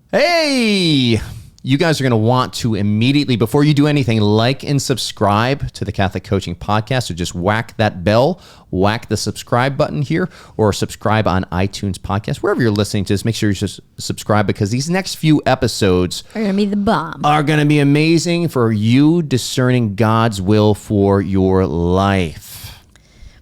Hey, you guys are going to want to immediately, before you do anything, like and subscribe to the Catholic Coaching Podcast. So just whack that bell, whack the subscribe button here, or subscribe on iTunes Podcast. Wherever you're listening to this, make sure you just subscribe, because these next few episodes are going to be the bomb. Are going to be amazing for you discerning God's will for your life.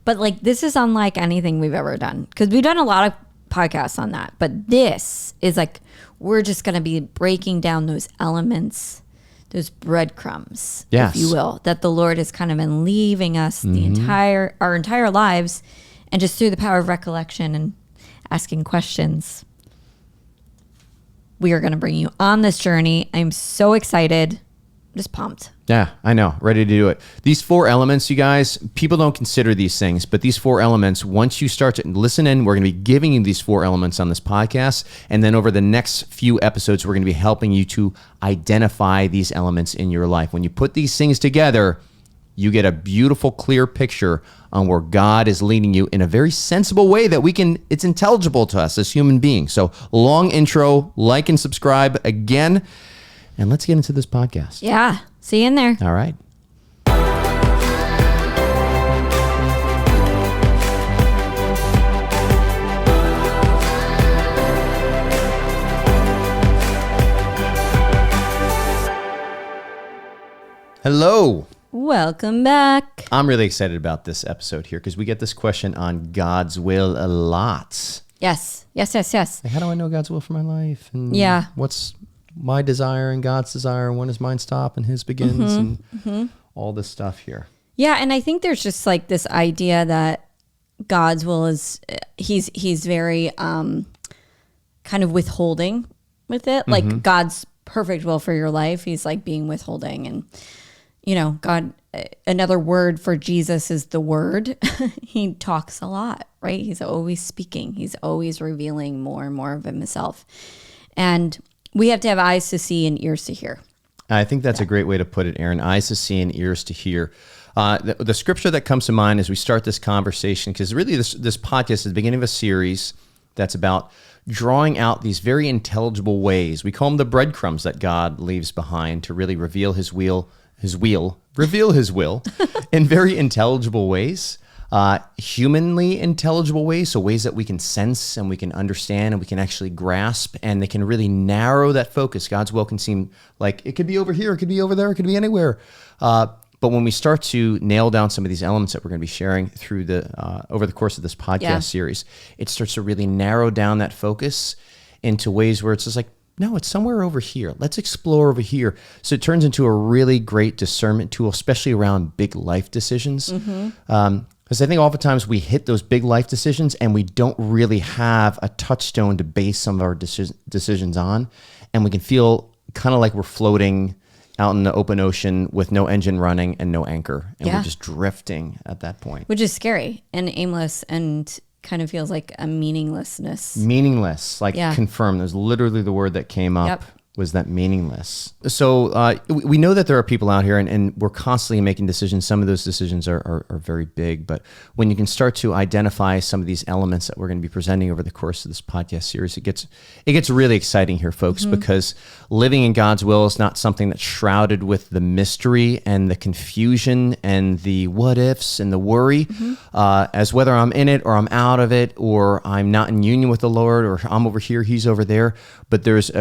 But like, this is unlike anything we've ever done, because we've done a lot of podcasts on that. But this is like, we're just going to be breaking down those elements, those breadcrumbs, yes, if you will, that the Lord has kind of been leaving us our entire lives, and just through the power of recollection and asking questions, we are going to bring you on this journey. I'm so excited. I'm just pumped. Yeah, I know. Ready to do it. These 4 elements, you guys, people don't consider these things, but these 4 elements, once you start to listen in, we're going to be giving you these 4 elements on this podcast. And then over the next few episodes, we're going to be helping you to identify these elements in your life. When you put these things together, you get a beautiful, clear picture on where God is leading you in a very sensible way that it's intelligible to us as human beings. So long intro, like and subscribe again, and let's get into this podcast. Yeah. See you in there. All right. Hello. Welcome back. I'm really excited about this episode here because we get this question on God's will a lot. Yes. Like, how do I know God's will for my life? And yeah. What's my desire and God's desire? When does mine stop and his begins? And all this stuff here. Yeah. And I think there's just like this idea that God's will is, he's very kind of withholding with it. Like God's perfect will for your life, he's like being withholding. And, you know, God, another word for Jesus is the word. He talks a lot, right? He's always speaking. He's always revealing more and more of himself. And we have to have eyes to see and ears to hear. I think that's a great way to put it, Aaron. Eyes to see and ears to hear. The scripture that comes to mind as we start this conversation, because really this podcast is the beginning of a series that's about drawing out these very intelligible ways. We call them the breadcrumbs that God leaves behind to really reveal reveal his will in very intelligible ways. Humanly intelligible ways, so ways that we can sense and we can understand and we can actually grasp, and they can really narrow that focus. God's will can seem like it could be over here, it could be over there, it could be anywhere. But when we start to nail down some of these elements that we're going to be sharing through over the course of this podcast series, it starts to really narrow down that focus into ways where it's just like, no, it's somewhere over here. Let's explore over here. So it turns into a really great discernment tool, especially around big life decisions. Because I think oftentimes we hit those big life decisions and we don't really have a touchstone to base some of our decisions on. And we can feel kind of like we're floating out in the open ocean with no engine running and no anchor. And we're just drifting at that point. Which is scary and aimless and kind of feels like a meaninglessness. Meaningless, confirm. There's literally the word that came up. Was that meaningless? So we know that there are people out here and we're constantly making decisions. Some of those decisions are very big, but when you can start to identify some of these elements that we're going to be presenting over the course of this podcast series, it gets really exciting here, folks, because living in God's will is not something that's shrouded with the mystery and the confusion and the what ifs and the worry, as whether I'm in it or I'm out of it, or I'm not in union with the Lord, or I'm over here, he's over there. But there's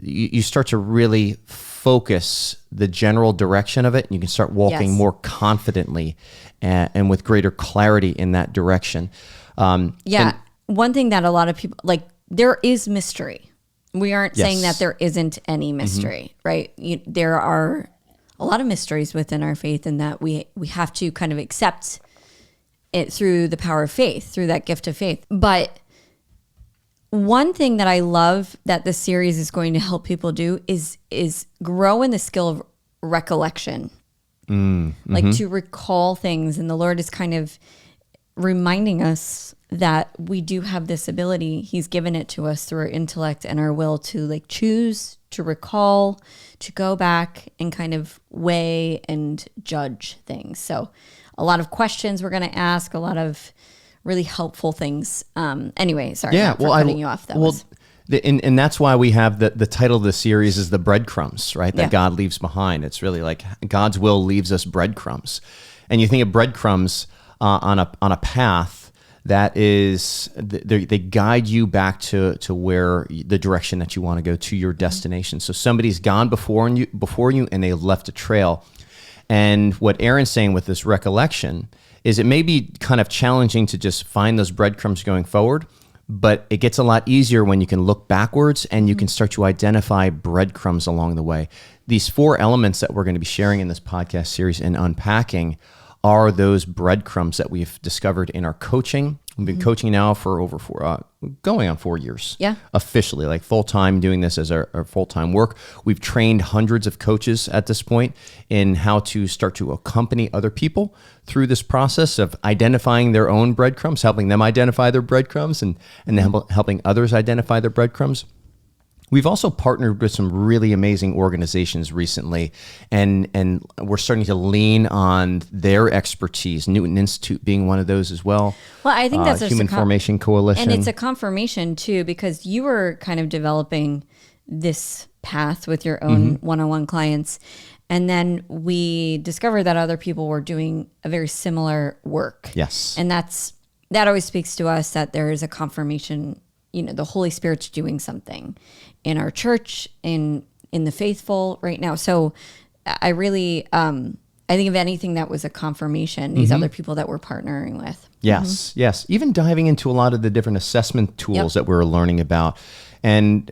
you start to really focus the general direction of it, and you can start walking more confidently and with greater clarity in that direction. One thing that a lot of people, like, there is mystery. We aren't saying that there isn't any mystery, right? There are a lot of mysteries within our faith, and that we have to kind of accept it through the power of faith, through that gift of faith. But one thing that I love that this series is going to help people do is grow in the skill of recollection, like to recall things. And the Lord is kind of reminding us that we do have this ability. He's given it to us through our intellect and our will to like choose, to recall, to go back and kind of weigh and judge things. So a lot of questions we're going to ask, a lot of really helpful things. Anyway, sorry for cutting you off. And that's why we have the title of the series is the breadcrumbs, right? That Yeah. God leaves behind. It's really like God's will leaves us breadcrumbs. And you think of breadcrumbs on a path that is, they guide you back to where the direction that you want to go, to your destination. So somebody's gone before you and they left a trail. And what Aaron's saying with this recollection is it may be kind of challenging to just find those breadcrumbs going forward, but it gets a lot easier when you can look backwards and you can start to identify breadcrumbs along the way. These 4 elements that we're going to be sharing in this podcast series and unpacking are those breadcrumbs that we've discovered in our coaching. We've been coaching now for over going on 4 years. Yeah. Officially, like full-time, doing this as our full-time work. We've trained hundreds of coaches at this point in how to start to accompany other people through this process of identifying their own breadcrumbs, helping them identify their breadcrumbs, and helping others identify their breadcrumbs. We've also partnered with some really amazing organizations recently, and we're starting to lean on their expertise. Newton Institute being one of those as well. Well, I think that's just Human Formation Coalition. And it's a confirmation too, because you were kind of developing this path with your own one-on-one clients. And then we discovered that other people were doing a very similar work. Yes. And that always speaks to us that there is a confirmation, the Holy Spirit's doing something in our church, in the faithful right now. So I really, I think if anything, that was a confirmation, these other people that we're partnering with. Yes, yes. Even diving into a lot of the different assessment tools that we're learning about. And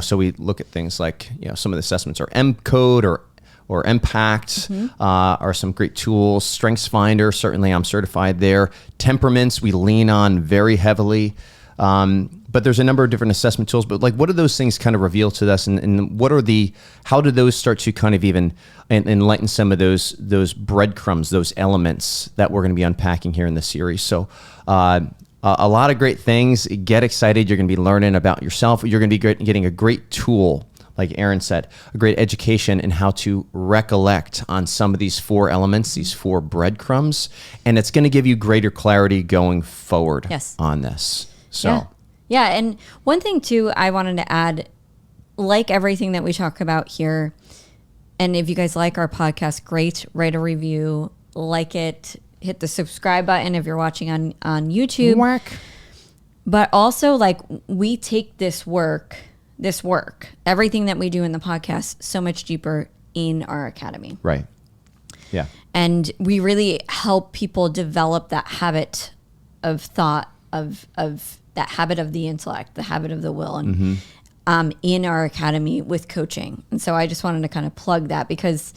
so we look at things like, some of the assessments are M-Code or Impact are some great tools. Strengths Finder, certainly I'm certified there. Temperaments, we lean on very heavily. But there's a number of different assessment tools, but like, what do those things kind of reveal to us? And how do those start to kind of even enlighten some of those breadcrumbs, those elements that we're going to be unpacking here in this series? So, a lot of great things. Get excited. You're going to be learning about yourself. You're going to be getting a great tool, like Aaron said, a great education in how to recollect on some of these 4 elements, these 4 breadcrumbs, and it's going to give you greater clarity going forward on this. So, yeah. And one thing too, I wanted to add, like everything that we talk about here, and if you guys like our podcast, great, write a review, like it, hit the subscribe button if you're watching on YouTube. Whack. But also, like, we take this work, everything that we do in the podcast, so much deeper in our academy. Right. Yeah. And we really help people develop that habit of thought, of that habit of the intellect, the habit of the will, and in our academy with coaching. And so I just wanted to kind of plug that, because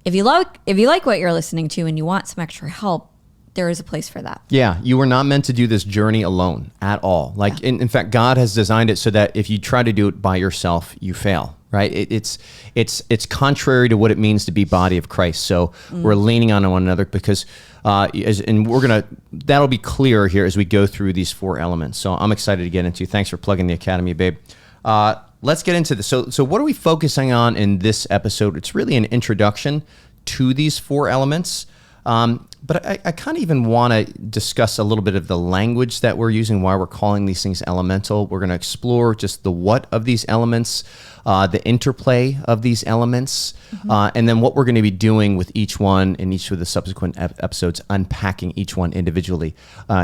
if you like what you're listening to and you want some extra help, there is a place for that. Yeah, you were not meant to do this journey alone at all. Like, in fact, God has designed it so that if you try to do it by yourself, you fail. Right? It's contrary to what it means to be body of Christ. So we're leaning on one another because, that'll be clear here as we go through these 4 elements. So I'm excited to get into. Thanks for plugging the academy, babe. Let's get into this. So what are we focusing on in this episode? It's really an introduction to these 4 elements. But I kind of even want to discuss a little bit of the language that we're using, why we're calling these things elemental. We're going to explore just the what of these elements, the interplay of these elements, and then what we're going to be doing with each one in each of the subsequent episodes, unpacking each one individually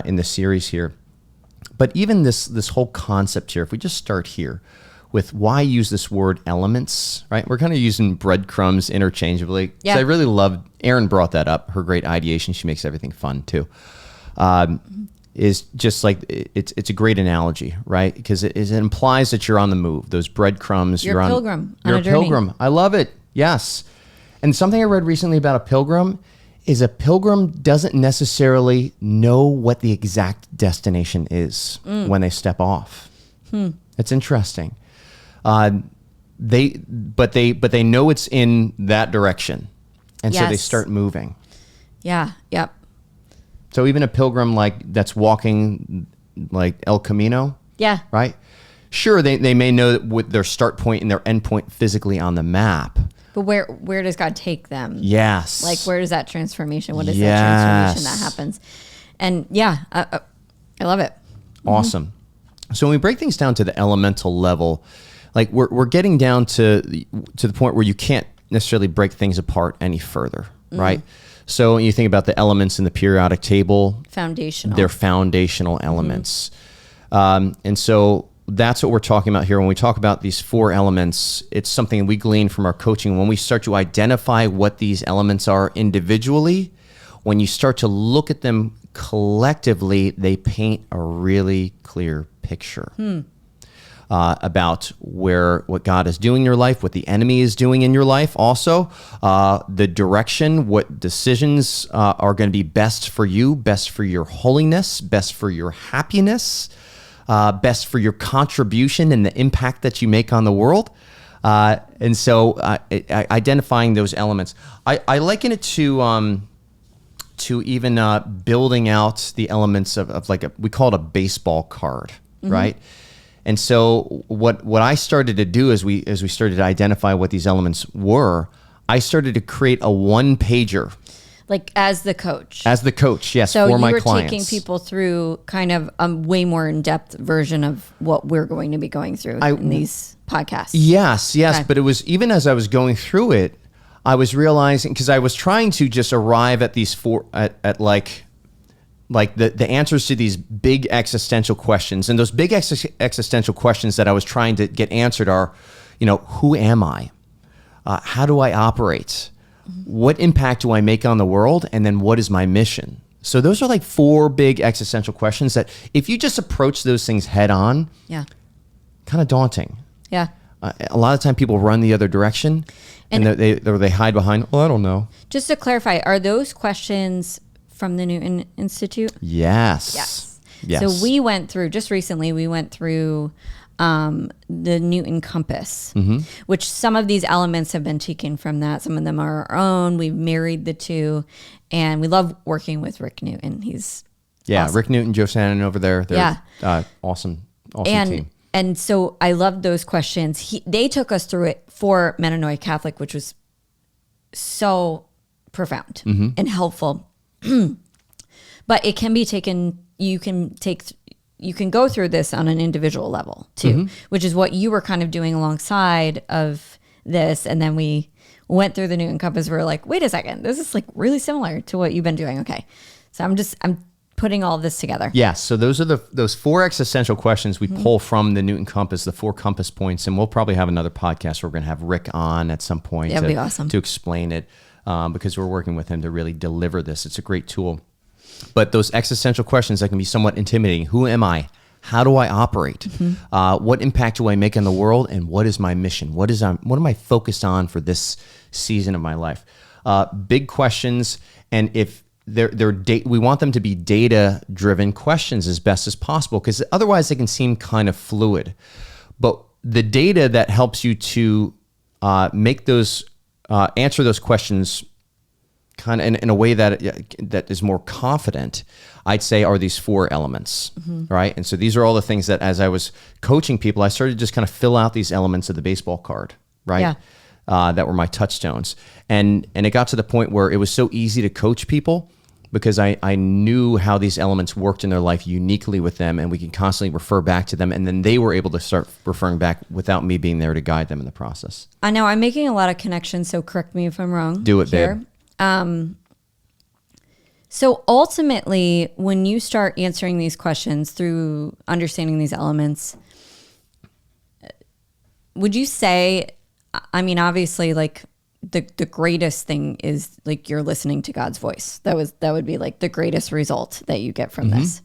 in the series here. But even this whole concept here, if we just start here with why use this word elements, right? We're kind of using breadcrumbs interchangeably. Yeah. So I really love, Erin brought that up, her great ideation. She makes everything fun too. Is just like, it's a great analogy, right? Because it implies that you're on the move. Those breadcrumbs, you're a pilgrim. You're a pilgrim. I love it. Yes. And something I read recently about a pilgrim is a pilgrim doesn't necessarily know what the exact destination is when they step off. It's interesting. They know it's in that direction, and so they start moving. Yeah. Yep. So even a pilgrim that's walking like El Camino. Yeah. Right. Sure, they may know with their start point and their end point physically on the map. But where does God take them? Yes. Like, where is that transformation? What is that transformation that happens? And yeah, I love it. Awesome. So when we break things down to the elemental level, like we're getting down to the point where you can't necessarily break things apart any further, right? So when you think about the elements in the periodic table, they're foundational elements. And so that's what we're talking about here. When we talk about these 4 elements, it's something we glean from our coaching. When we start to identify what these elements are individually, when you start to look at them collectively, they paint a really clear picture about what God is doing in your life, what the enemy is doing in your life also, the direction, what decisions are going to be best for you, best for your holiness, best for your happiness, best for your contribution and the impact that you make on the world. And so identifying those elements, I liken it to even building out the elements of like we call it a baseball card, right? And so what I started to do as we started to identify what these elements were, I started to create a 1-pager. Like as the coach, yes, so for my clients. So you were taking people through kind of a way more in-depth version of what we're going to be going through in these podcasts. Yes. Okay. But it was, even as I was going through it, I was realizing, because I was trying to just arrive at these 4, at like the answers to these big existential questions. And those big existential questions that I was trying to get answered are, who am I? How do I operate? What impact do I make on the world? And then what is my mission? So those are like 4 big existential questions that if you just approach those things head on, kind of daunting. Yeah. A lot of time people run the other direction and they hide behind, I don't know. Just to clarify, are those questions from the Newton Institute? Yes. So we went through, just recently, the Newton Compass, which some of these elements have been taken from that. Some of them are our own. We've married the 2, and we love working with Rick Newton. He's awesome. Rick Newton, Joe Sannon over there. They're awesome team. And so I loved those questions. They took us through it for Mennonite Catholic, which was so profound and helpful. But it can be taken, you can go through this on an individual level too, which is what you were kind of doing alongside of this. And then we went through the Newton Compass. We were like, wait a second, this is like really similar to what you've been doing. Okay. So I'm putting all of this together. Yes. So those are those 4 existential questions we pull from the Newton Compass, the 4 compass points. And we'll probably have another podcast where we're going to have Rick on at some point. That'd be awesome. To explain it. Because we're working with him to really deliver this. It's a great tool. But those existential questions that can be somewhat intimidating. Who am I? How do I operate? What impact do I make on the world? And what is my mission? What am I focused on for this season of my life? Big questions. And if we want them to be data-driven questions as best as possible, because otherwise they can seem kind of fluid. But the data that helps you to make those answer those questions kind of in a way that is more confident, I'd say, are these 4 elements, right? And so these are all the things that as I was coaching people, I started to just kind of fill out these elements of the baseball card, right? That were my touchstones. And it got to the point where it was so easy to coach people because I knew how these elements worked in their life uniquely with them, and we can constantly refer back to them, and then they were able to start referring back without me being there to guide them in the process. I know I'm making a lot of connections, so correct me if I'm wrong. Do it, babe. So ultimately, when you start answering these questions through understanding these elements, would you say, I mean, obviously, like the greatest thing is like you're listening to God's voice. That would be like the greatest result that you get from this.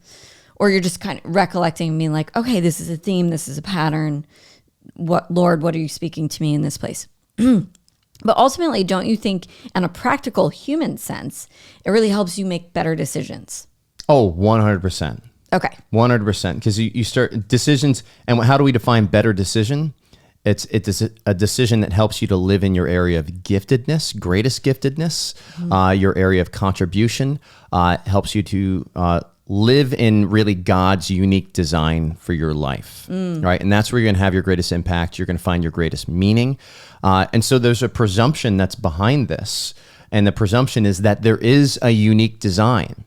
Or you're just kind of recollecting and being like, okay, this is a theme, this is a pattern. Lord, what are you speaking to me in this place? But ultimately, don't you think in a practical human sense, it really helps you make better decisions? Oh, 100%. Okay. 100%. Because you start decisions, and how do we define better decision? It's a decision that helps you to live in your area of giftedness, greatest giftedness, your area of contribution, helps you to live in really God's unique design for your life, right? And that's where you're going to have your greatest impact. You're going to find your greatest meaning. And so there's a presumption that's behind this. And the presumption is that there is a unique design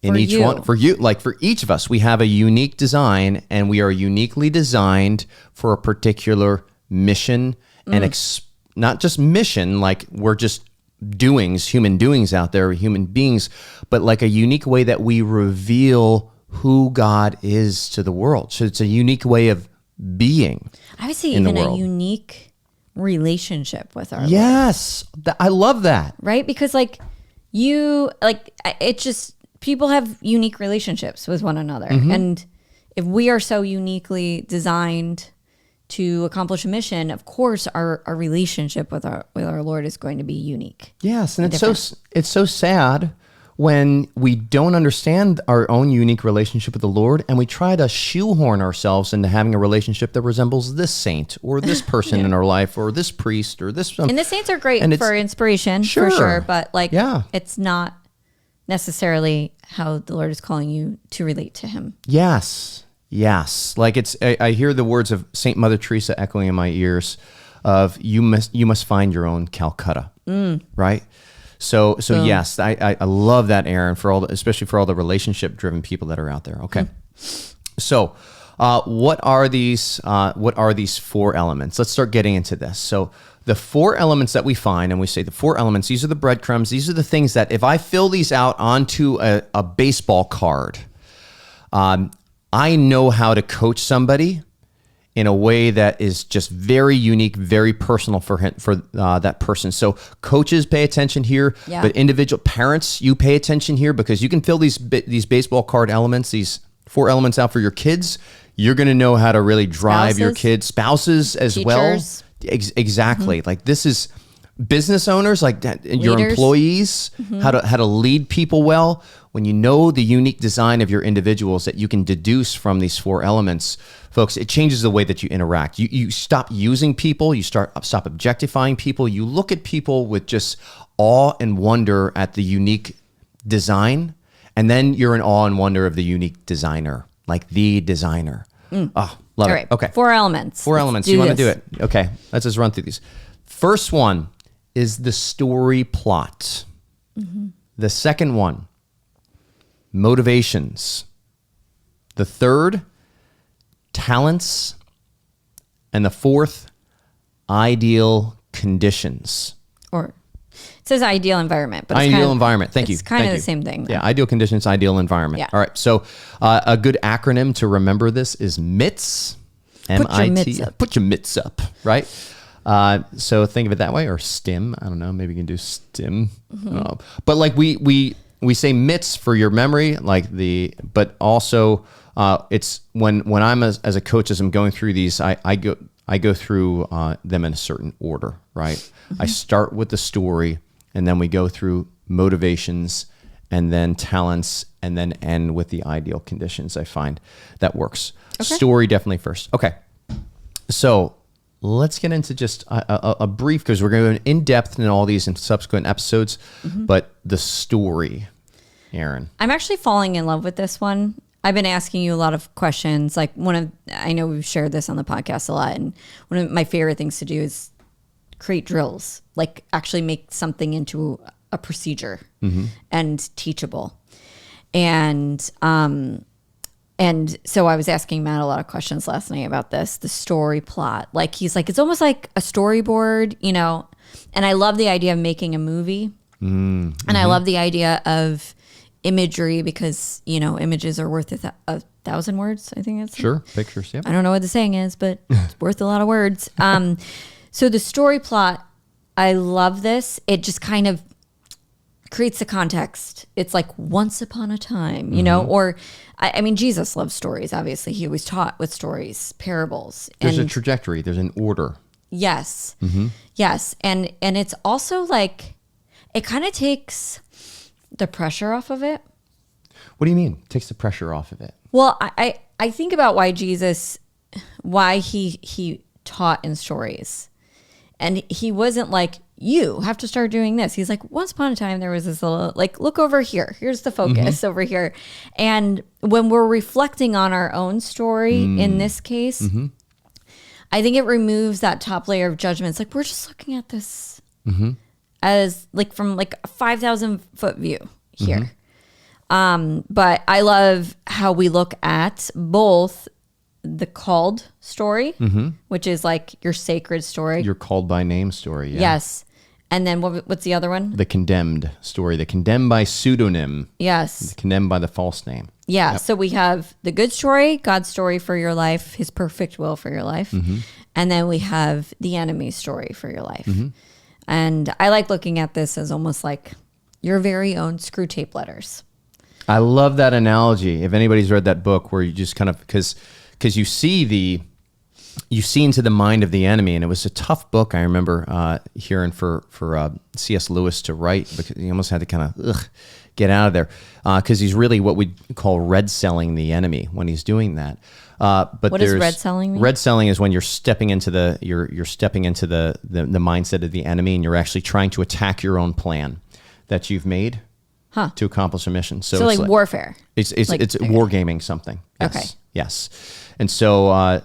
in each one for you, like for each of us, we have a unique design, and we are uniquely designed for a particular mission and not just mission, like we're just human doings out there, human beings, but like a unique way that we reveal who God is to the world. So it's a unique way of being. I would say even a unique relationship with our Lord. Yes, I love that. Right? Because people have unique relationships with one another. And if we are so uniquely designed to accomplish a mission, of course our relationship with our Lord is going to be unique. Yes, and it's so sad when we don't understand our own unique relationship with the Lord, and we try to shoehorn ourselves into having a relationship that resembles this saint or this person in our life or this priest or this. And the saints are great for inspiration, for sure, but it's not necessarily how the Lord is calling you to relate to him. Yes. Like I hear the words of Saint Mother Teresa echoing in my ears of you must find your own Calcutta, right? So yes, I love that, Aaron, especially for all the relationship driven people that are out there. Okay. So what are these 4 elements? Let's start getting into this. So the 4 elements that we find, and we say the 4 elements, these are the breadcrumbs. These are the things that if I fill these out onto a baseball card, I know how to coach somebody in a way that is just very unique, very personal for that person. So coaches, pay attention here, but individual parents, you pay attention here, because you can fill these baseball card elements, these 4 elements out for your kids. You're going to know how to really drive your kids, spouses as teachers. Well. Exactly. Like this is business owners, like your employees, how to lead people well. When you know the unique design of your individuals that you can deduce from these 4 elements, folks, it changes the way that you interact. You stop using people, you stop objectifying people, you look at people with just awe and wonder at the unique design, and then you're in awe and wonder of the unique designer, like the designer. Oh, love it. Okay. 4 elements. 4 elements. You want to do it? Okay, let's just run through these. First one is the story plot. The second one, motivations. The third, talents. And the fourth, ideal conditions. Or it says ideal environment, but ideal environment. Thank you. It's kind of the same thing. Yeah, ideal conditions, ideal environment. Yeah. All right. So a good acronym to remember this is MITS. M-I-T. Put your mitts up, right? So think of it that way, or STEM. I don't know. Maybe you can do STEM. But like we say MITS for your memory, but also it's when I'm as a coach, as I'm going through these, I go through them in a certain order, right? I start with the story, and then we go through motivations, and then talents, and then end with the ideal conditions. I find that works. Okay. Story definitely first. Okay. So let's get into just a brief, because we're going to go in depth in all these in subsequent episodes, but the story, Aaron. I'm actually falling in love with this one. I've been asking you a lot of questions. Like I know we've shared this on the podcast a lot, and one of my favorite things to do is create drills, like actually make something into a procedure and teachable. And so I was asking Matt a lot of questions last night about this, the story plot. Like he's like, it's almost like a storyboard, and I love the idea of making a movie. And I love the idea of imagery, because, images are worth 1,000 words. I think that's sure. Pictures. Yeah. I don't know what the saying is, but it's worth a lot of words. So the story plot, I love this. It just kind of creates the context. It's like once upon a time, or I mean, Jesus loves stories. Obviously, he was taught with stories, parables. There's a trajectory. There's an order. Yes. Yes. And it's also like, it kind of takes the pressure off of it. What do you mean? It takes the pressure off of it? Well, I think about why he taught in stories. And he wasn't like, you have to start doing this. He's like, once upon a time, there was this little, like, look over here. Here's the focus over here. And when we're reflecting on our own story, in this case, I think it removes that top layer of judgment. It's like, we're just looking at this as like from like a 5,000 foot view here. But I love how we look at both the called story, which is like your sacred story. Your called by name story. Yeah. Yes. And then what's the other one? The condemned story. The condemned by pseudonym. Yes. The condemned by the false name. Yeah. Yep. So we have the good story, God's story for your life, his perfect will for your life. And then we have the enemy's story for your life. And I like looking at this as almost like your very own screw tape letters. I love that analogy. If anybody's read that book where you just kind of, because you see into the mind of the enemy, and it was a tough book. I remember hearing for C.S. Lewis to write, because he almost had to kind of get out of there, because he's really what we call red selling the enemy when he's doing that. But what does red selling mean? Red selling is when you're stepping into the mindset of the enemy, and you're actually trying to attack your own plan that you've made to accomplish a mission. So it's like warfare. It's wargaming something. Yes. Okay. Yes. And so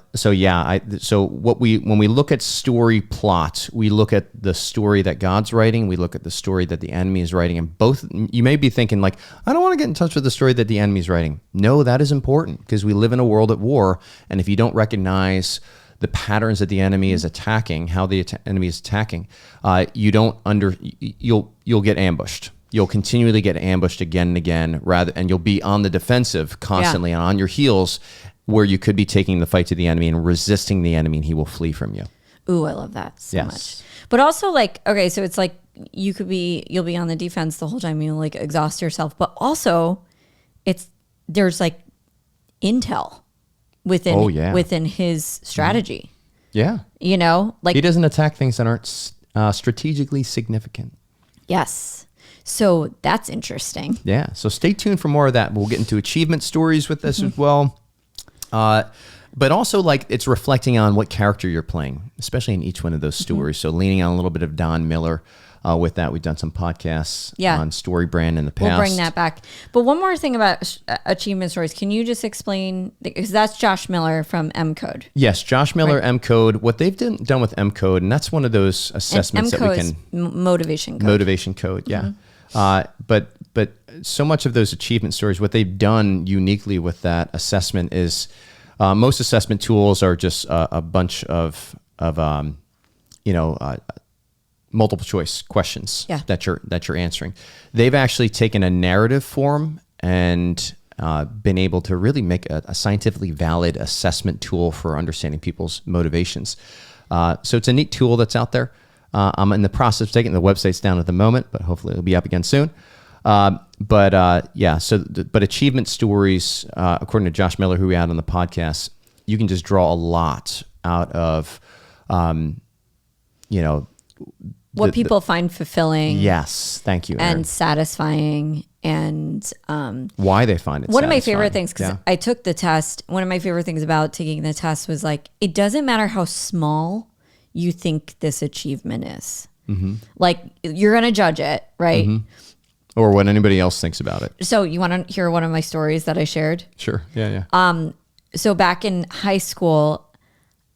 when we look at story plots, we look at the story that God's writing, we look at the story that the enemy is writing, and both, you may be thinking like, I don't want to get in touch with the story that the enemy is writing. No, that is important, because we live in a world at war, and if you don't recognize the patterns that the enemy is attacking, how the enemy is attacking, you'll get ambushed. You'll continually get ambushed again and again, and you'll be on the defensive constantly and on your heels, where you could be taking the fight to the enemy and resisting the enemy, and he will flee from you. Ooh, I love that so much. But also, like, okay, so it's like you'll be on the defense the whole time, you'll like exhaust yourself, but also there's like intel within his strategy. Yeah. You know, like he doesn't attack things that aren't strategically significant. Yes. So that's interesting. Yeah. So stay tuned for more of that. We'll get into achievement stories with this as well. But also, like, it's reflecting on what character you're playing, especially in each one of those stories. So leaning on a little bit of Don Miller with that. We've done some podcasts on story brand in the past. We'll bring that back. But one more thing about achievement stories. Can you just explain, because that's Josh Miller from M-Code. Yes, Josh Miller, right. M-Code. What they've done with M-Code, and that's one of those assessments that we can... motivation code. Motivation code, yeah. But so much of those achievement stories, what they've done uniquely with that assessment is most assessment tools are just a bunch of multiple choice questions that you're answering. They've actually taken a narrative form and been able to really make a scientifically valid assessment tool for understanding people's motivations. So it's a neat tool that's out there. I'm in the process of taking the website's down at the moment, but hopefully it'll be up again soon. But achievement stories, according to Josh Miller, who we had on the podcast, you can just draw a lot out of, what people find fulfilling. Yes. Thank you, Erin. And satisfying, and why they find it one satisfying. Of my favorite things, because I took the test, one of my favorite things about taking the test was like, it doesn't matter how small you think this achievement is. Like, you're going to judge it, right? Or what anybody else thinks about it. So you want to hear one of my stories that I shared? Sure. Yeah. So back in high school,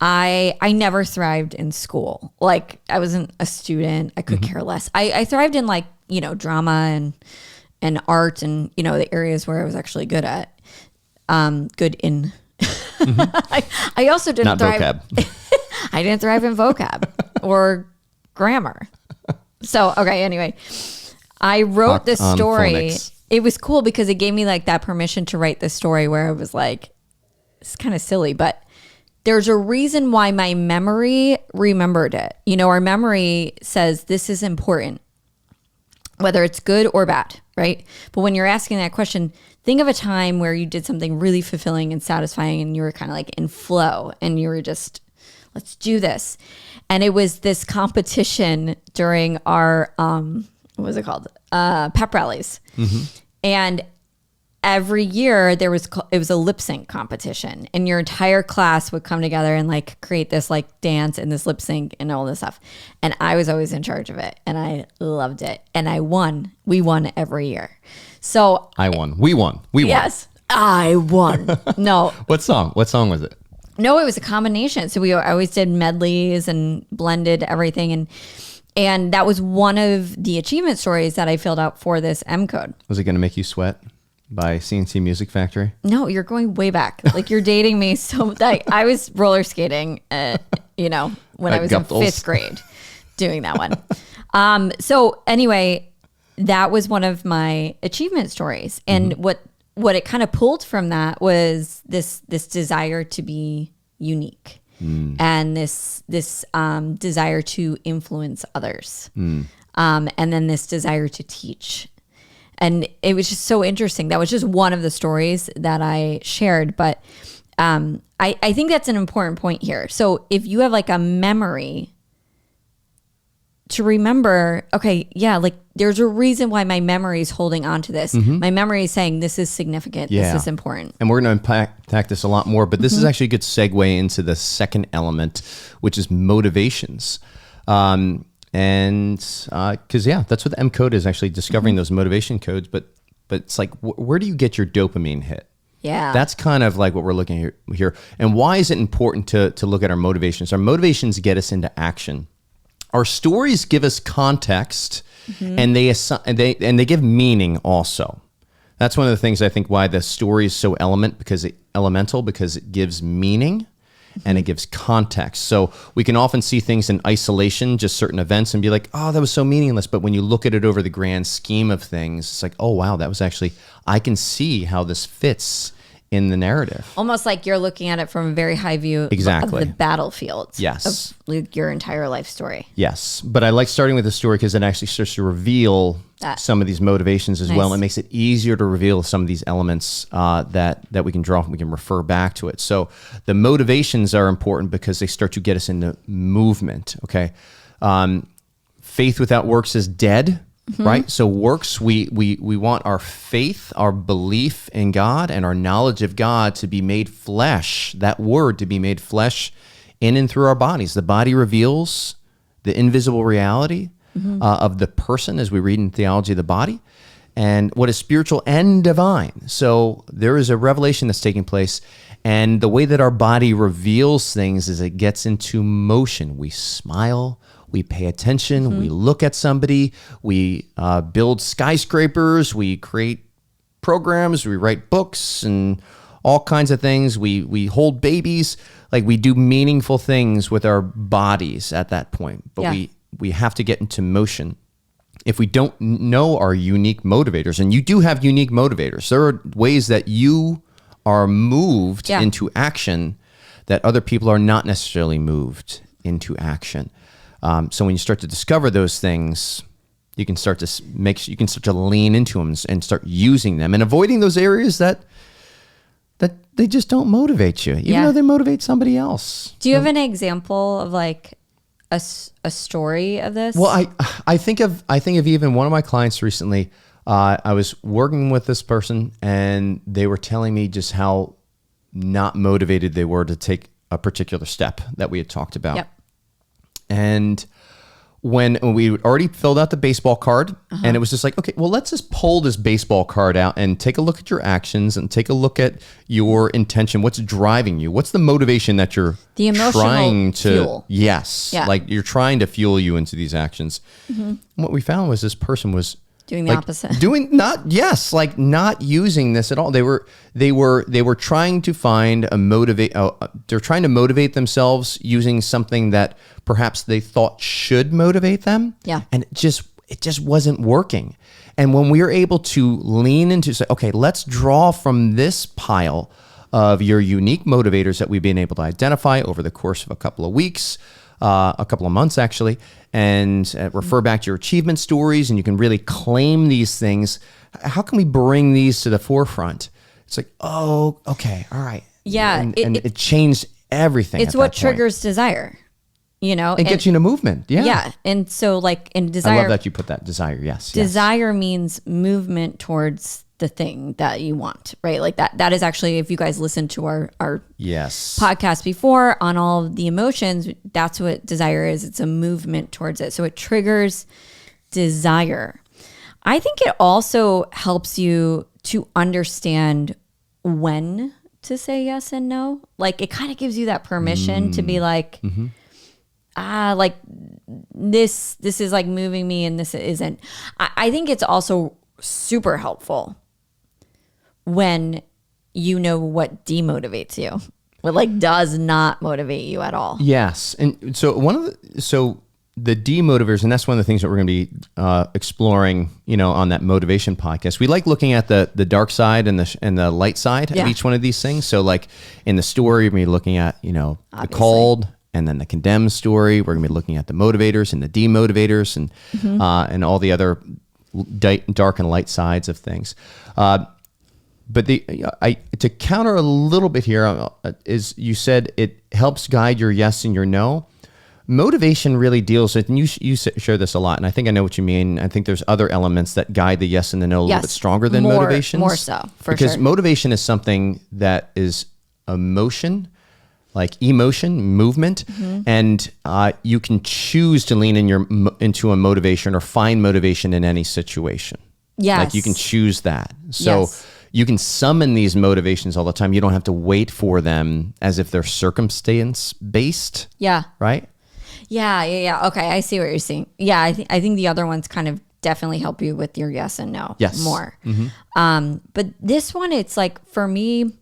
I never thrived in school. Like, I wasn't a student. I could care less. I thrived in, like, drama and art and, the areas where I was actually good at. Good in. I also didn't Not thrive. vocab. I didn't thrive in vocab or grammar. So, okay, anyway, I wrote this story. Phonics. It was cool because it gave me like that permission to write this story where I was like, it's kind of silly, but there's a reason why my memory remembered it. Our memory says this is important, whether it's good or bad, right? But when you're asking that question, think of a time where you did something really fulfilling and satisfying and you were kind of like in flow and you were just, let's do this. And it was this competition during our, what was it called? Pep rallies. And every year it was a lip sync competition, and your entire class would come together and like create this like dance and this lip sync and all this stuff. And I was always in charge of it, and I loved it. And I won. We won every year. So I won. We won. Yes, I won. No. What song was it? No, it was a combination. So I always did medleys and blended everything. And that was one of the achievement stories that I filled out for this M-Code. Was it going to make you sweat? by CNC Music Factory? No, you're going way back. Like you're dating me. So that I was roller skating, when I was Guptles. in 5th grade doing that one. So anyway, that was one of my achievement stories. And what it kind of pulled from that was this desire to be unique and this desire to influence others. And then this desire to teach. And it was just so interesting. That was just one of the stories that I shared. But I think that's an important point here. So if you have like a memory to remember, okay, yeah, like there's a reason why my memory is holding on to this. My memory is saying this is significant. Yeah. This is important. And we're going to unpack this a lot more, but this is actually a good segue into the second element, which is motivations. Because that's what the M code is, actually discovering those motivation codes. But it's like, where do you get your dopamine hit? Yeah. That's kind of like what we're looking at here. And why is it important to look at our motivations? Our motivations get us into action. Our stories give us context, and they give meaning also. That's one of the things I think why the story is so elemental because it gives meaning and it gives context. So we can often see things in isolation, just certain events, and be like, oh, that was so meaningless. But when you look at it over the grand scheme of things, it's like, oh, wow, that was actually, I can see how this fits in the narrative. Almost like you're looking at it from a very high view Exactly. of the battlefield. Yes. Of like your entire life story. Yes. But I like starting with the story because it actually starts to reveal some of these motivations as well. It makes it easier to reveal some of these elements that we can draw from. We can refer back to it. So the motivations are important because they start to get us into movement. Okay. Faith without works is dead. Right? So works, we want our faith, our belief in God, and our knowledge of God to be made flesh, that word to be made flesh in and through our bodies. The body reveals the invisible reality of the person, as we read in theology of the body, and what is spiritual and divine. So there is a revelation that's taking place, and the way that our body reveals things is it gets into motion. We smile, we pay attention, we look at somebody, we build skyscrapers, we create programs, we write books and all kinds of things. We hold babies, like we do meaningful things with our bodies at that point. But we have to get into motion. If we don't know our unique motivators, and you do have unique motivators, there are ways that you are moved into action that other people are not necessarily moved into action. So when you start to discover those things, you can start to lean into them and start using them and avoiding those areas that they just don't motivate you, even though they motivate somebody else. Do you have an example of like a story of this? Well, I think of even one of my clients recently. I was working with this person and they were telling me just how not motivated they were to take a particular step that we had talked about. Yep. And when we already filled out the baseball card, and it was just like, okay, well, let's just pull this baseball card out and take a look at your actions and take a look at your intention. What's driving you? What's the motivation that you're trying to fuel. Yes. Yeah. Like you're trying to fuel you into these actions. What we found was this person was doing the opposite. Not using this at all. They were trying to find they're trying to motivate themselves using something that perhaps they thought should motivate them. Yeah. And it just wasn't working. And when we are able to lean into say, okay, let's draw from this pile of your unique motivators that we've been able to identify over the course of a couple of weeks, a couple of months actually, and refer back to your achievement stories, and you can really claim these things. How can we bring these to the forefront? It's like, oh, okay, all right. Yeah. And it changed everything. It's what triggers desire, and gets you into movement. Yeah. Yeah. And so like in desire. I love that you put that desire. Yes. Desire means movement towards the thing that you want, right? Like that is actually, if you guys listen to our podcast before on all of the emotions, that's what desire is. It's a movement towards it. So it triggers desire. I think it also helps you to understand when to say yes and no. Like it kind of gives you that permission to be like, like this is like moving me and this isn't. I think it's also super helpful when you know what demotivates you, what like does not motivate you at all. Yes. And so the demotivers, and that's one of the things that we're going to be exploring, on that motivation podcast. We like looking at the dark side and the light side of each one of these things. So like in the story, we're going to be looking at, the called and then the condemned story. We're going to be looking at the motivators and the demotivators and all the other dark and light sides of things. But to counter a little bit here is you said it helps guide your yes and your no. Motivation really deals with, and you share this a lot, and I think I know what you mean. I think there's other elements that guide the yes and the no a little bit stronger than motivation. More so, because motivation is something that is emotion, like emotion, movement, and you can choose to lean into a motivation or find motivation in any situation. Yes. Like you can choose that. So you can summon these motivations all the time. You don't have to wait for them as if they're circumstance-based. Yeah. Right? Yeah. Okay, I see what you're saying. Yeah, I think the other ones kind of definitely help you with your yes and no more. But this one, it's like, for me,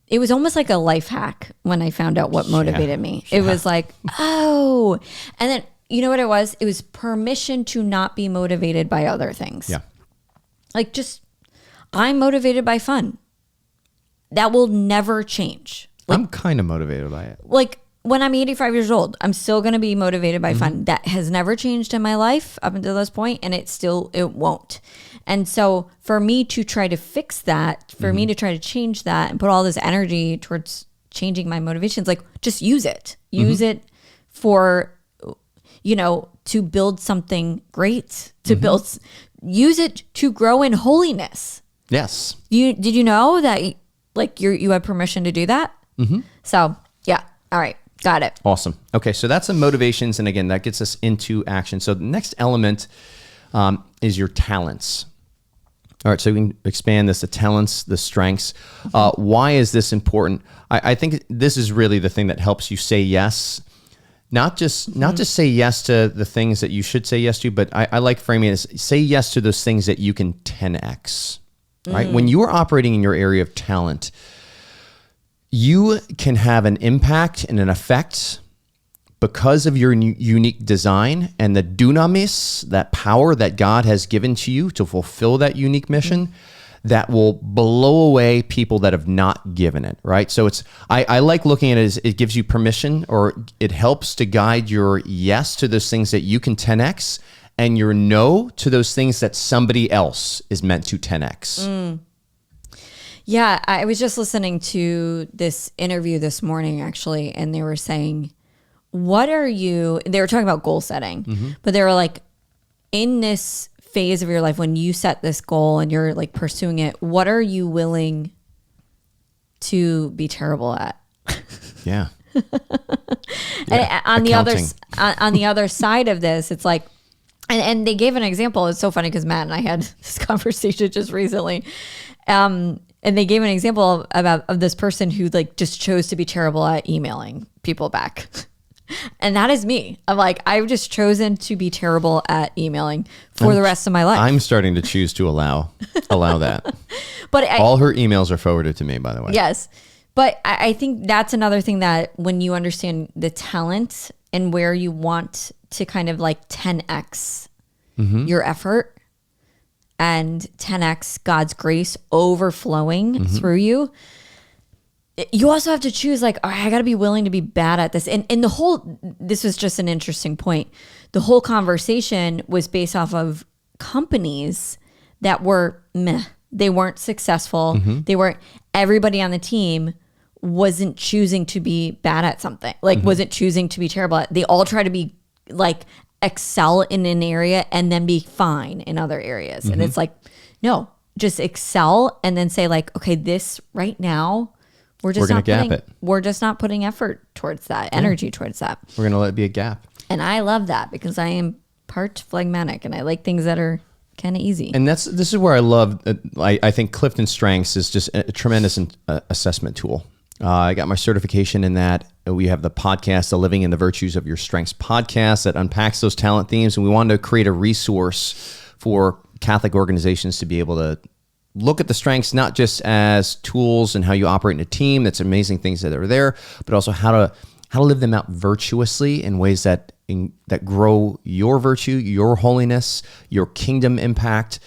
it was almost like a life hack when I found out what motivated me. It was like, oh. And then, you know what it was? It was permission to not be motivated by other things. Yeah. Like I'm motivated by fun. That will never change. Like, I'm kind of motivated by it. Like, when I'm 85 years old, I'm still going to be motivated by fun. That has never changed in my life up until this point, and it won't. And so for me to try to fix that, for me to try to change that and put all this energy towards changing my motivations, like just use it. Use it for, to build something great, use it to grow in holiness. Yes. Did you know that like you had permission to do that? So yeah. All right. Got it. Awesome. Okay, so that's the motivations, and again, that gets us into action. So the next element is your talents. All right, so we can expand this, the talents, the strengths. Why is this important? I think this is really the thing that helps you say yes. Not just say yes to the things that you should say yes to, but I like framing it as say yes to those things that you can 10x. Right? When you are operating in your area of talent, you can have an impact and an effect because of your unique design and the dunamis, that power that God has given to you to fulfill that unique mission that will blow away people that have not given it, right? So I like looking at it as it gives you permission, or it helps to guide your yes to those things that you can 10x and your no to those things that somebody else is meant to 10x. Yeah, I was just listening to this interview this morning, actually, and they were saying, they were talking about goal setting, but they were like, in this phase of your life, when you set this goal and you're like pursuing it, what are you willing to be terrible at? Yeah. And on the other side of this, it's like, and they gave an example. It's so funny because Matt and I had this conversation just recently. And they gave an example of this person who like just chose to be terrible at emailing people back. And that is me. I'm like, I've just chosen to be terrible at emailing for the rest of my life. I'm starting to choose to allow that. But all her emails are forwarded to me, by the way. Yes. But I think that's another thing, that when you understand the talent and where you want to kind of like 10x your effort, and 10x God's grace overflowing through you, you also have to choose like, all right, I got to be willing to be bad at this. And this was just an interesting point. The whole conversation was based off of companies that were meh. They weren't successful. Everybody on the team wasn't choosing to be bad at something, like wasn't choosing to be terrible at. They all try to be like, excel in an area and then be fine in other areas. And it's like, no, just excel and then say like, okay, this right now, we're just not putting effort towards that, energy towards that. We're going to let it be a gap. And I love that because I am part phlegmatic and I like things that are kind of easy. And this is where I love, I think Clifton Strengths is just a tremendous assessment tool. I got my certification in that. We have the podcast, the Living in the Virtues of Your Strengths podcast, that unpacks those talent themes. And we wanted to create a resource for Catholic organizations to be able to look at the strengths not just as tools and how you operate in a team. That's amazing things that are there, but also how to live them out virtuously in ways that grow your virtue, your holiness, your kingdom impact.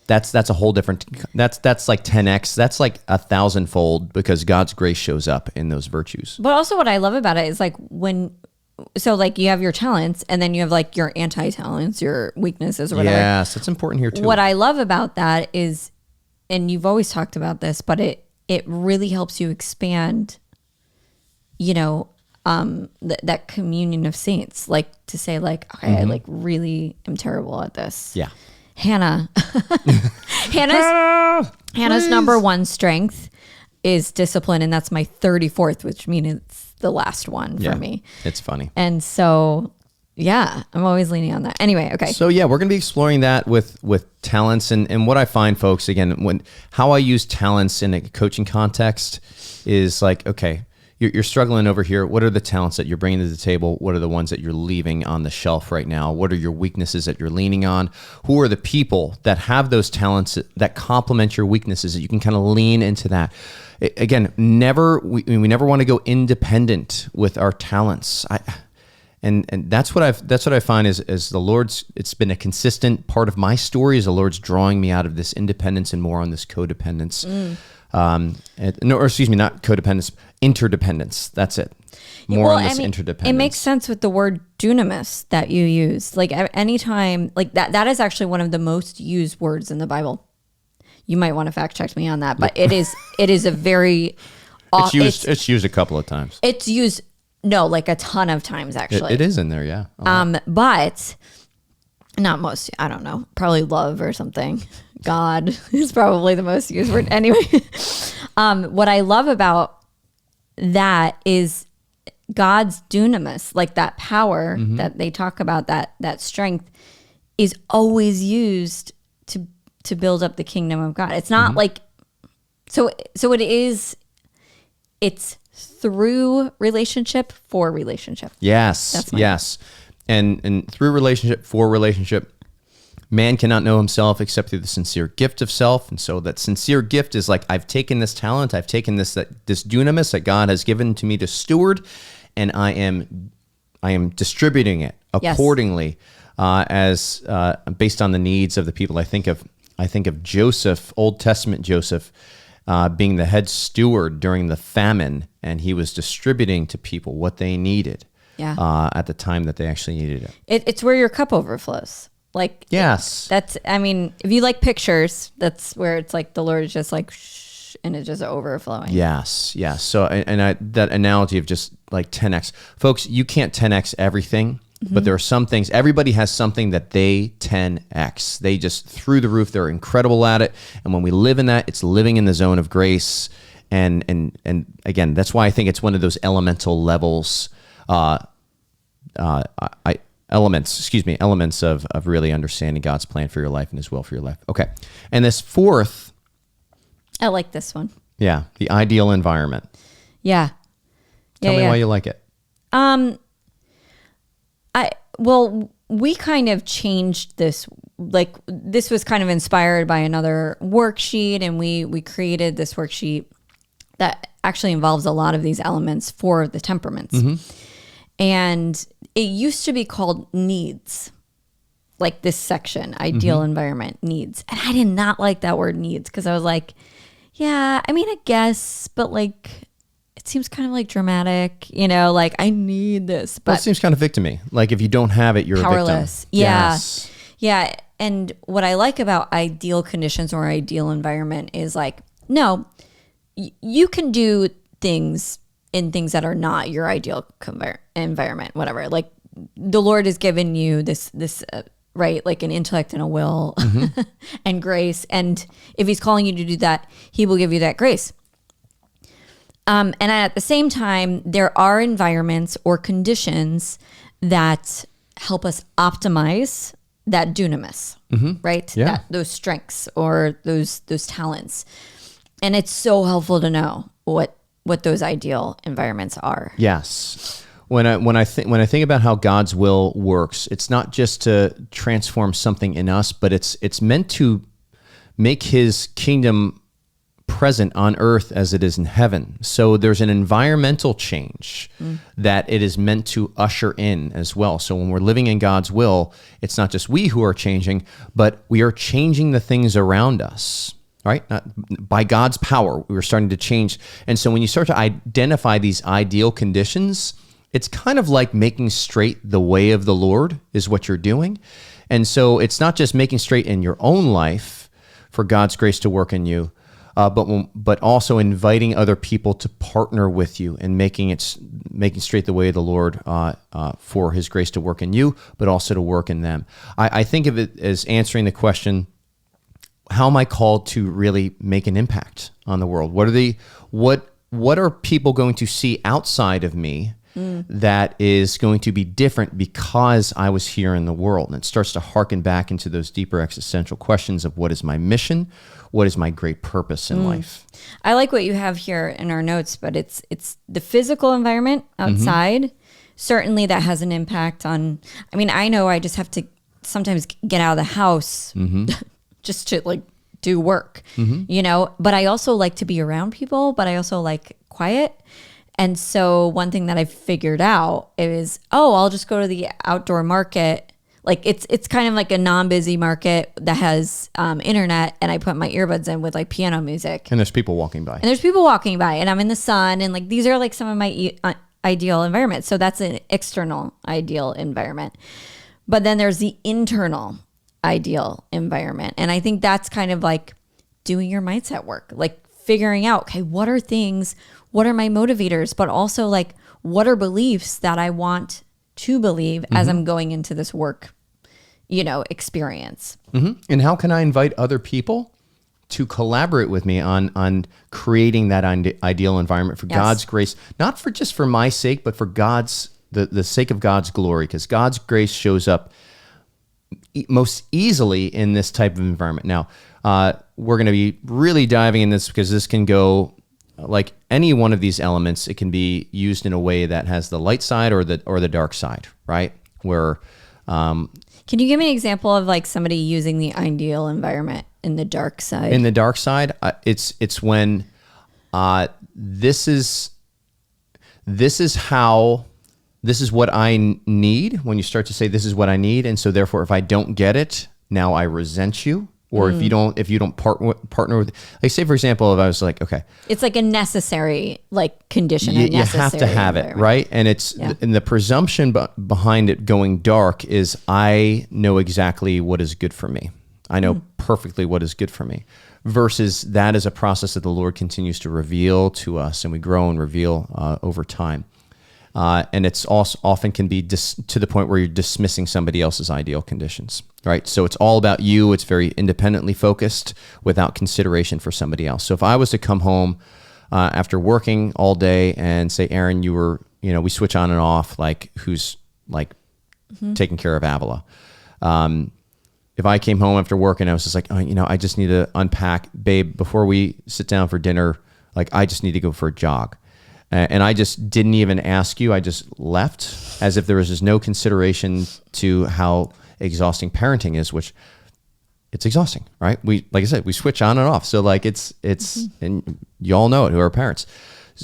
That's a whole different. That's like 10x. That's like 1,000-fold because God's grace shows up in those virtues. But also, what I love about it is like like you have your talents, and then you have like your anti-talents, your weaknesses, or whatever. Yes, that's important here too. What I love about that is, and you've always talked about this, but it really helps you expand, that communion of saints, like to say like, okay, I like really am terrible at this. Yeah. Hannah's number one strength is discipline, and that's my 34th, which means it's the last one for me. It's funny. And so, yeah, I'm always leaning on that. Anyway, okay. So yeah, we're going to be exploring that with talents, and what I find, folks, again, how I use talents in a coaching context is like, okay, you're struggling over here. What are the talents that you're bringing to the table? What are the ones that you're leaving on the shelf right now? What are your weaknesses that you're leaning on? Who are the people that have those talents that complement your weaknesses that you can kind of lean into that? Again, we never want to go independent with our talents. And that's what I find is the Lord's. It's been a consistent part of my story. Is the Lord's drawing me out of this independence and more on this codependence. Not codependence, interdependence. That's it. More on this interdependence. It makes sense with the word dunamis that you use. Like anytime, like that is actually one of the most used words in the Bible. You might want to fact check me on that, but it is a very. It's used a couple of times. It's used like a ton of times actually. It is in there, yeah. But not most. I don't know. Probably love or something. God is probably the most used word. Anyway, what I love about that is God's dunamis, like that power that they talk about, that strength is always used to build up the kingdom of God. It's not like, so it's through relationship for relationship. Yes. Yes. And through relationship for relationship, man cannot know himself except through the sincere gift of self. And so that sincere gift is like, I've taken this talent, I've taken this dunamis that God has given to me to steward, and I am distributing it accordingly, as based on the needs of the people. I think of Joseph, Old Testament Joseph, being the head steward during the famine, and he was distributing to people what they needed at the time that they actually needed it. It's where your cup overflows. Like, yes, if you like pictures, that's where it's like the Lord is just like, shh, and it's just overflowing. Yes. So, that analogy of just like 10x, folks, you can't 10x everything, but there are some things. Everybody has something that they 10x. They just through the roof. They're incredible at it, and when we live in that, it's living in the zone of grace. And again, that's why I think it's one of those elemental levels. Elements of really understanding God's plan for your life and his will for your life. Okay. And this fourth. I like this one. Yeah. The ideal environment. Yeah. Tell me why you like it. We kind of changed this. Like, this was kind of inspired by another worksheet, and we created this worksheet that actually involves a lot of these elements for the temperaments. And it used to be called needs, like this section, ideal environment, needs. And I did not like that word needs, because I was like, yeah, I mean, I guess, but like, it seems kind of like dramatic, like I need this. But it seems kind of victim-y. Like if you don't have it, you're powerless. A victim. Yeah. Yes. Yeah. And what I like about ideal conditions or ideal environment is like, no, you can do things in things that are not your ideal environment, whatever. Like the Lord has given you this right, like an intellect and a will and grace. And if he's calling you to do that, he will give you that grace. And at the same time, there are environments or conditions that help us optimize that dunamis, right? Yeah. Those strengths or those talents. And it's so helpful to know what those ideal environments are. Yes. When I think about how God's will works, it's not just to transform something in us, but it's meant to make his kingdom present on earth as it is in heaven. So there's an environmental change that it is meant to usher in as well. So when we're living in God's will, it's not just we who are changing, but we are changing the things around us, right? By God's power, we're starting to change. And so when you start to identify these ideal conditions, it's kind of like making straight the way of the Lord is what you're doing. And so it's not just making straight in your own life for God's grace to work in you, but also inviting other people to partner with you and making straight the way of the Lord for His grace to work in you, but also to work in them. I think of it as answering the question: how am I called to really make an impact on the world? What are people going to see outside of me that is going to be different because I was here in the world? And it starts to harken back into those deeper existential questions of what is my mission? What is my great purpose in life? I like what you have here in our notes, but it's the physical environment outside. Certainly that has an impact on, I mean, I know I just have to sometimes get out of the house just to like do work, you know, but I also like to be around people, but I also like quiet. And so one thing that I've figured out is, I'll just go to the outdoor market. Like it's kind of like a non-busy market that has internet, and I put my earbuds in with like piano music. And there's people walking by. And I'm in the sun, and like these are like some of my ideal environments. So that's an external ideal environment. But then there's the internal ideal environment. And I think that's kind of like doing your mindset work, like figuring out, okay, what are my motivators, but also like what are beliefs that I want to believe as I'm going into this work, experience. And how can I invite other people to collaborate with me on creating that ideal environment for God's grace, not for just for my sake, but for the sake of God's glory, because God's grace shows up most easily in this type of environment. Now, we're going to be really diving in this because this can go like any one of these elements. It can be used in a way that has the light side or the dark side, right? Where can you give me an example of like somebody using the ideal environment in the dark side? In the dark side, it's when this is what I need. When you start to say this is what I need, and so therefore, if I don't get it, now I resent you. Or if you don't partner with, like say for example, if I was like, okay, it's like a necessary like condition. You have to have it, right? And and the presumption behind it going dark is I know exactly what is good for me. I know perfectly what is good for me. Versus that is a process that the Lord continues to reveal to us, and we grow and reveal over time. And it's also often can be to the point where you're dismissing somebody else's ideal conditions, right? So it's all about you. It's very independently focused without consideration for somebody else. So if I was to come home after working all day and say, Aaron, we switch on and off, like who's like taking care of Avila. If I came home after work and I was just like, I just need to unpack, babe, before we sit down for dinner, like I just need to go for a jog. And I just didn't even ask you. I just left as if there was just no consideration to how exhausting parenting is, which it's exhausting, right? Like I said, we switch on and off. So like it's, and you all know it, who are parents.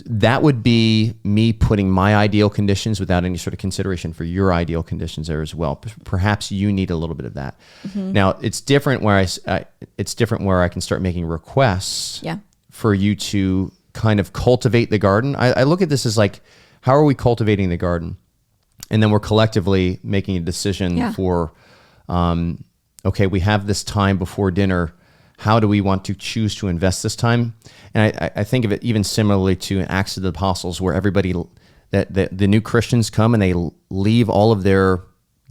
That would be me putting my ideal conditions without any sort of consideration for your ideal conditions there as well. Perhaps you need a little bit of that. Now it's different where I can start making requests for you to kind of cultivate the garden. I look at this as like, how are we cultivating the garden? And then we're collectively making a decision for, okay, we have this time before dinner. How do we want to choose to invest this time? And I think of it even similarly to Acts of the Apostles, where everybody, the new Christians come and they leave all of their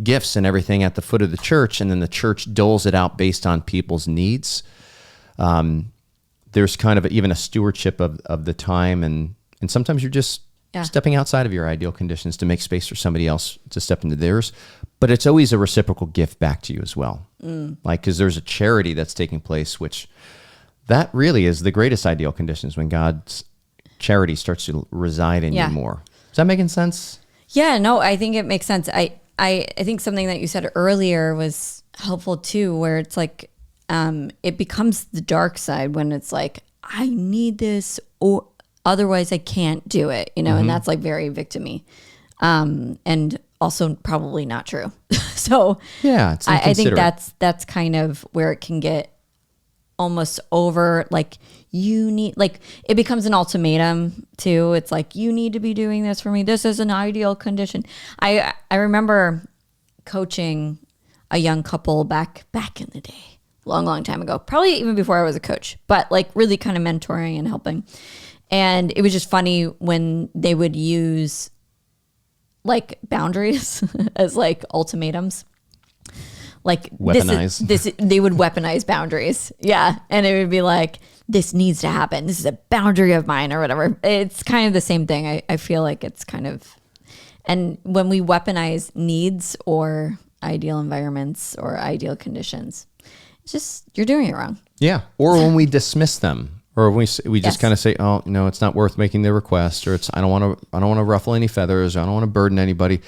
gifts and everything at the foot of the church, and then the church doles it out based on people's needs. There's kind of even a stewardship of the time, and sometimes you're just stepping outside of your ideal conditions to make space for somebody else to step into theirs. But it's always a reciprocal gift back to you as well. Like, because there's a charity that's taking place, which that really is the greatest ideal conditions, when God's charity starts to reside in you more. Is that making sense? Yeah, no, I think it makes sense. I think something that you said earlier was helpful too, where it's like, it becomes the dark side when it's like, I need this or otherwise I can't do it, and that's like very victim-y. And also probably not true. So yeah, it's I think that's kind of where it can get almost over, like you need, like it becomes an ultimatum too. It's like, you need to be doing this for me. This is an ideal condition. I remember coaching a young couple back in the day, long time ago, probably even before I was a coach, but like really kind of mentoring and helping. And it was just funny when they would use like boundaries as like ultimatums. Like weaponize. They would weaponize boundaries. Yeah. And it would be like, this needs to happen. This is a boundary of mine or whatever. It's kind of the same thing. I feel like it's kind of, and when we weaponize needs or ideal environments or ideal conditions, it's just, you're doing it wrong. Yeah. Or when we dismiss them. Or we just kind of say, oh, it's not worth making the request, or I don't want to ruffle any feathers, or I don't want to burden anybody.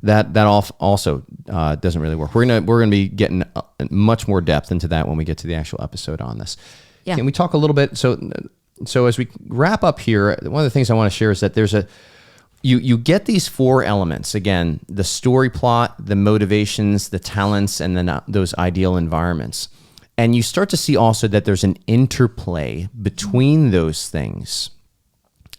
That also doesn't really work. We're gonna be getting much more depth into that when we get to the actual episode on this. Yeah. Can we talk a little bit? So as we wrap up here, one of the things I want to share is that there's you get these 4 elements again: the story plot, the motivations, the talents, and then those ideal environments. And you start to see also that there's an interplay between those things.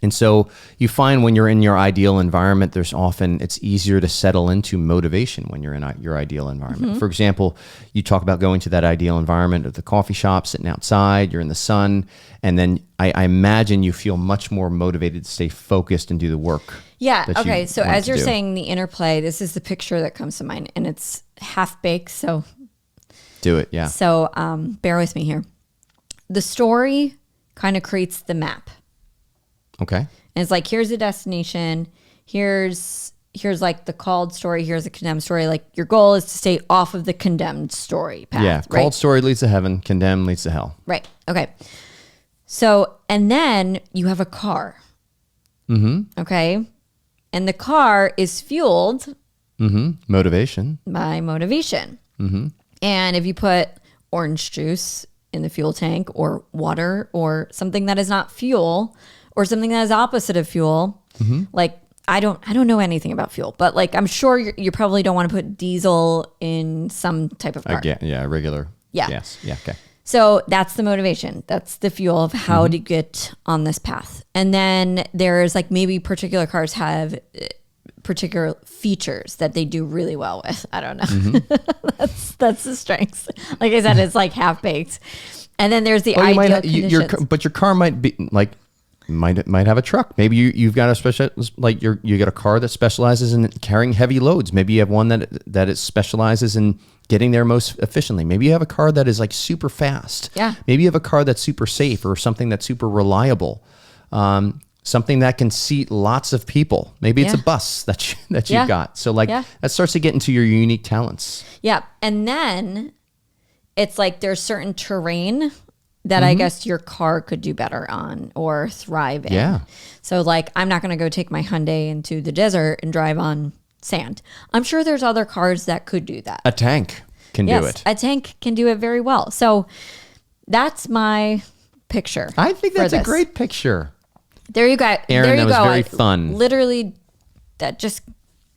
And so you find when you're in your ideal environment, it's easier to settle into motivation when you're in your ideal environment. Mm-hmm. For example, you talk about going to that ideal environment of the coffee shop, sitting outside, you're in the sun, and then I imagine you feel much more motivated to stay focused and do the work. Yeah. Okay. So as you're saying the interplay, this is the picture that comes to mind, and it's half baked. So do it. Yeah. So bear with me here. The story kind of creates the map. Okay. And it's like, here's a destination. Here's like the called story. Here's a condemned story. Like your goal is to stay off of the condemned story path. Yeah. Called story leads to heaven. Condemned leads to hell. Right. Okay. So, and then you have a car. Mm-hmm. Okay. And the car is fueled. Mm-hmm. Motivation. By motivation. Mm-hmm. And if you put orange juice in the fuel tank, or water, or something that is not fuel, or something that is opposite of fuel, mm-hmm. like I don't know anything about fuel, but like I'm sure you probably don't want to put diesel in some type of car. Regular. Yeah. Yes. Yeah. Okay. So that's the motivation. That's the fuel of how to get on this path. And then there's like maybe particular cars have particular features that they do really well with. I don't know. Mm-hmm. that's the strengths. Like I said, it's like half baked. And then there's the ideal conditions. But your car might be like might have a truck. Maybe you've got a special, like you got a car that specializes in carrying heavy loads. Maybe you have one that it specializes in getting there most efficiently. Maybe you have a car that is like super fast. Yeah. Maybe you have a car that's super safe, or something that's super reliable. Something that can seat lots of people. Maybe it's a bus that you've got. So like that starts to get into your unique talents. Yeah. And then it's like there's certain terrain that I guess your car could do better on or thrive in. Yeah. So like I'm not going to go take my Hyundai into the desert and drive on sand. I'm sure there's other cars that could do that. A tank can do it. A tank can do it very well. So that's my picture. I think that's a great picture. There you go. Aaron, there you that was go. very fun. Literally, that just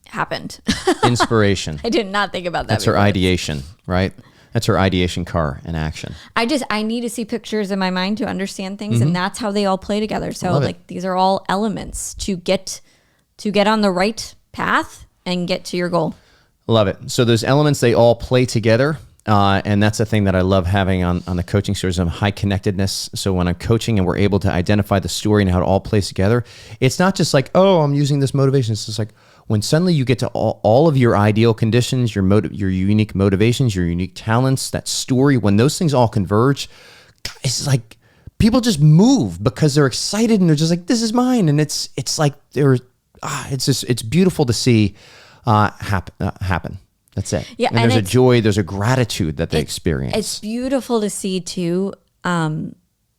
happened. Inspiration. I did not think about that. That's her ideation, right? That's her ideation car in action. I need to see pictures in my mind to understand things, and that's how they all play together. So like these are all elements to get on the right path and get to your goal. Love it. So those elements, they all play together. And that's the thing that I love having on the coaching stories of high connectedness. So when I'm coaching and we're able to identify the story and how it all plays together, it's not just like, oh, I'm using this motivation. It's just like when suddenly you get to all of your ideal conditions, your unique motivations, your unique talents, that story, when those things all converge, it's like people just move because they're excited and they're just like, this is mine. And it's like it's beautiful to see happen. That's it. Yeah, and there's a joy, there's a gratitude that they experience. It's beautiful to see too,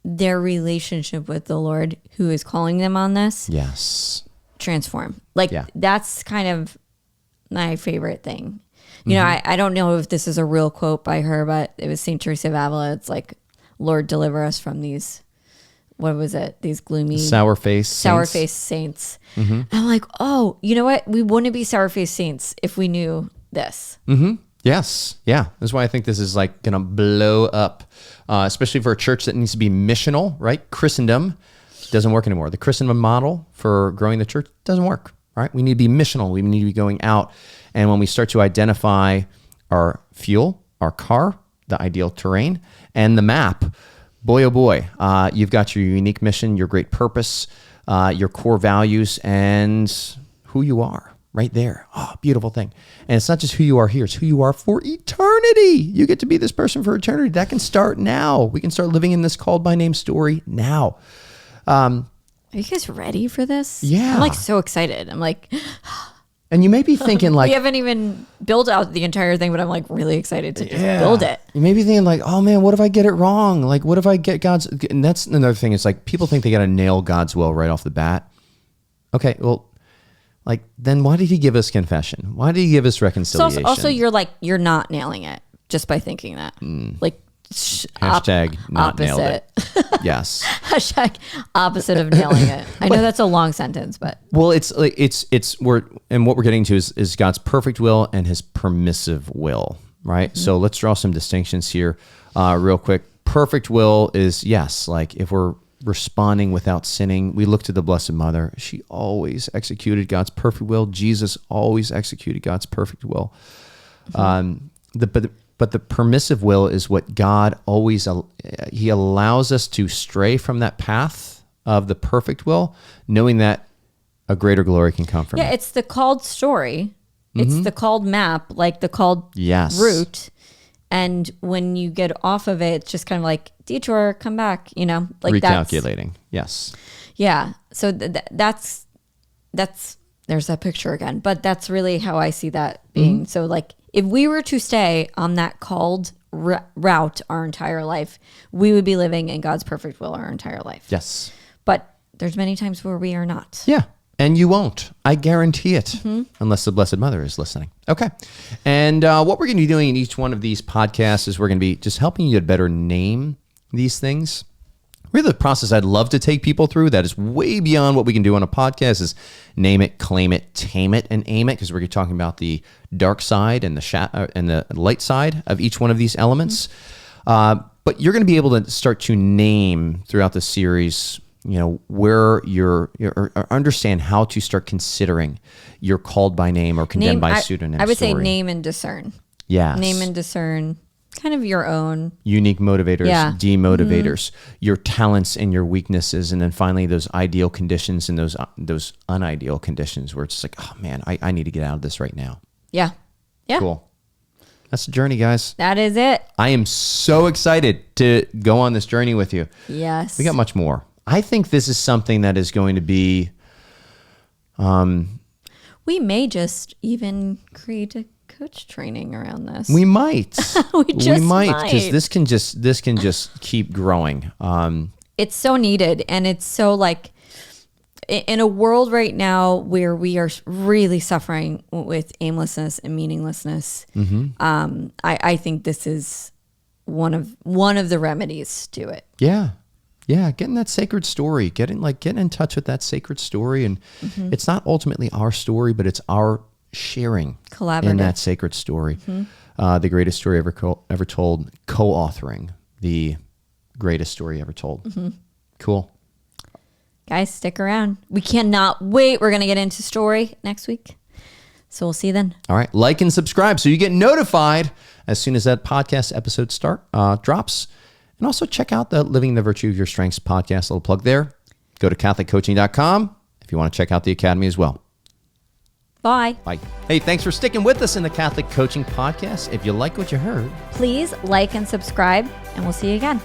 their relationship with the Lord, who is calling them on this. Yes. Transform. Like that's kind of my favorite thing. You know, I don't know if this is a real quote by her, but it was St. Teresa of Avila. It's like, Lord, deliver us from these, what was it? These gloomy, sour-faced saints. And I'm like, oh, you know what? We wouldn't be sour-faced saints if we knew this. Yes. Yeah. That's why I think this is like going to blow up, especially for a church that needs to be missional, right? Christendom doesn't work anymore. The Christendom model for growing the church doesn't work, right? We need to be missional. We need to be going out. And when we start to identify our fuel, our car, the ideal terrain, and the map, boy, oh boy, you've got your unique mission, your great purpose, your core values, and who you are. Right there. Oh, beautiful thing. And it's not just who you are here, it's who you are for eternity. You get to be this person for eternity. That can start now. We can start living in this called by name story now. Are you guys ready for this? Yeah. I'm like so excited. I'm like, and you may be thinking like, we haven't even built out the entire thing, but I'm like really excited to just build it. You may be thinking like, oh man, what if I get it wrong? Like, what if I get God's, and that's another thing. It's like people think they got to nail God's will right off the bat. Okay, well, like, then why did he give us confession? Why did he give us reconciliation? So also, you're like, you're not nailing it just by thinking that. Like, hashtag not nailed it. Yes. Hashtag opposite of nailing it. I know that's a long sentence, but. Well, it's like, and what we're getting to is God's perfect will and his permissive will, right? So let's draw some distinctions here real quick. Perfect will is, yes, like if we're responding without sinning, we look to the Blessed Mother. She always executed God's perfect will. Jesus always executed God's perfect will. But the permissive will is what God always, he allows us to stray from that path of the perfect will, knowing that a greater glory can come from it. Yeah, it's the called story. It's the called map, like the called route. And when you get off of it, it's just kind of like detour, come back, you know, like recalculating. Yes. Yeah. So that's there's that picture again, but that's really how I see that being. So like if we were to stay on that called route our entire life, we would be living in God's perfect will our entire life. Yes. But there's many times where we are not. Yeah. And you won't. I guarantee it. Unless the Blessed Mother is listening. Okay. And what we're going to be doing in each one of these podcasts is we're going to be just helping you to better name these things. Really, the process I'd love to take people through that is way beyond what we can do on a podcast is name it, claim it, tame it, and aim it, because we're talking about the dark side and the light side of each one of these elements. But you're going to be able to start to name throughout the series, you know, where or understand how to start considering you're called by name or condemned by pseudonym. I would say name and discern. Yes. Name and discern. Kind of your own. Unique motivators, demotivators, your talents and your weaknesses, and then finally those ideal conditions and those unideal conditions where it's just like, oh man, I need to get out of this right now. Yeah. Yeah. Cool. That's the journey, guys. That is it. I am so excited to go on this journey with you. Yes. We got much more. I think this is something that is going to be... we may just even create a coach training around this. We might. we might because this can just keep growing. It's so needed, and it's so like in a world right now where we are really suffering with aimlessness and meaninglessness. I think this is one of the remedies to it. Yeah. Yeah, getting that sacred story, getting in touch with that sacred story, and it's not ultimately our story, but it's our sharing in that sacred story. The greatest story ever told, co-authoring the greatest story ever told. Cool. Guys, stick around. We cannot wait. We're going to get into story next week. So we'll see you then. All right. Like and subscribe so you get notified as soon as that podcast episode drops. And also check out the Living the Virtue of Your Strengths podcast. A little plug there. Go to CatholicCoaching.com if you want to check out the Academy as well. Bye. Bye. Hey, thanks for sticking with us in the Catholic Coaching Podcast. If you like what you heard, please like and subscribe, and we'll see you again.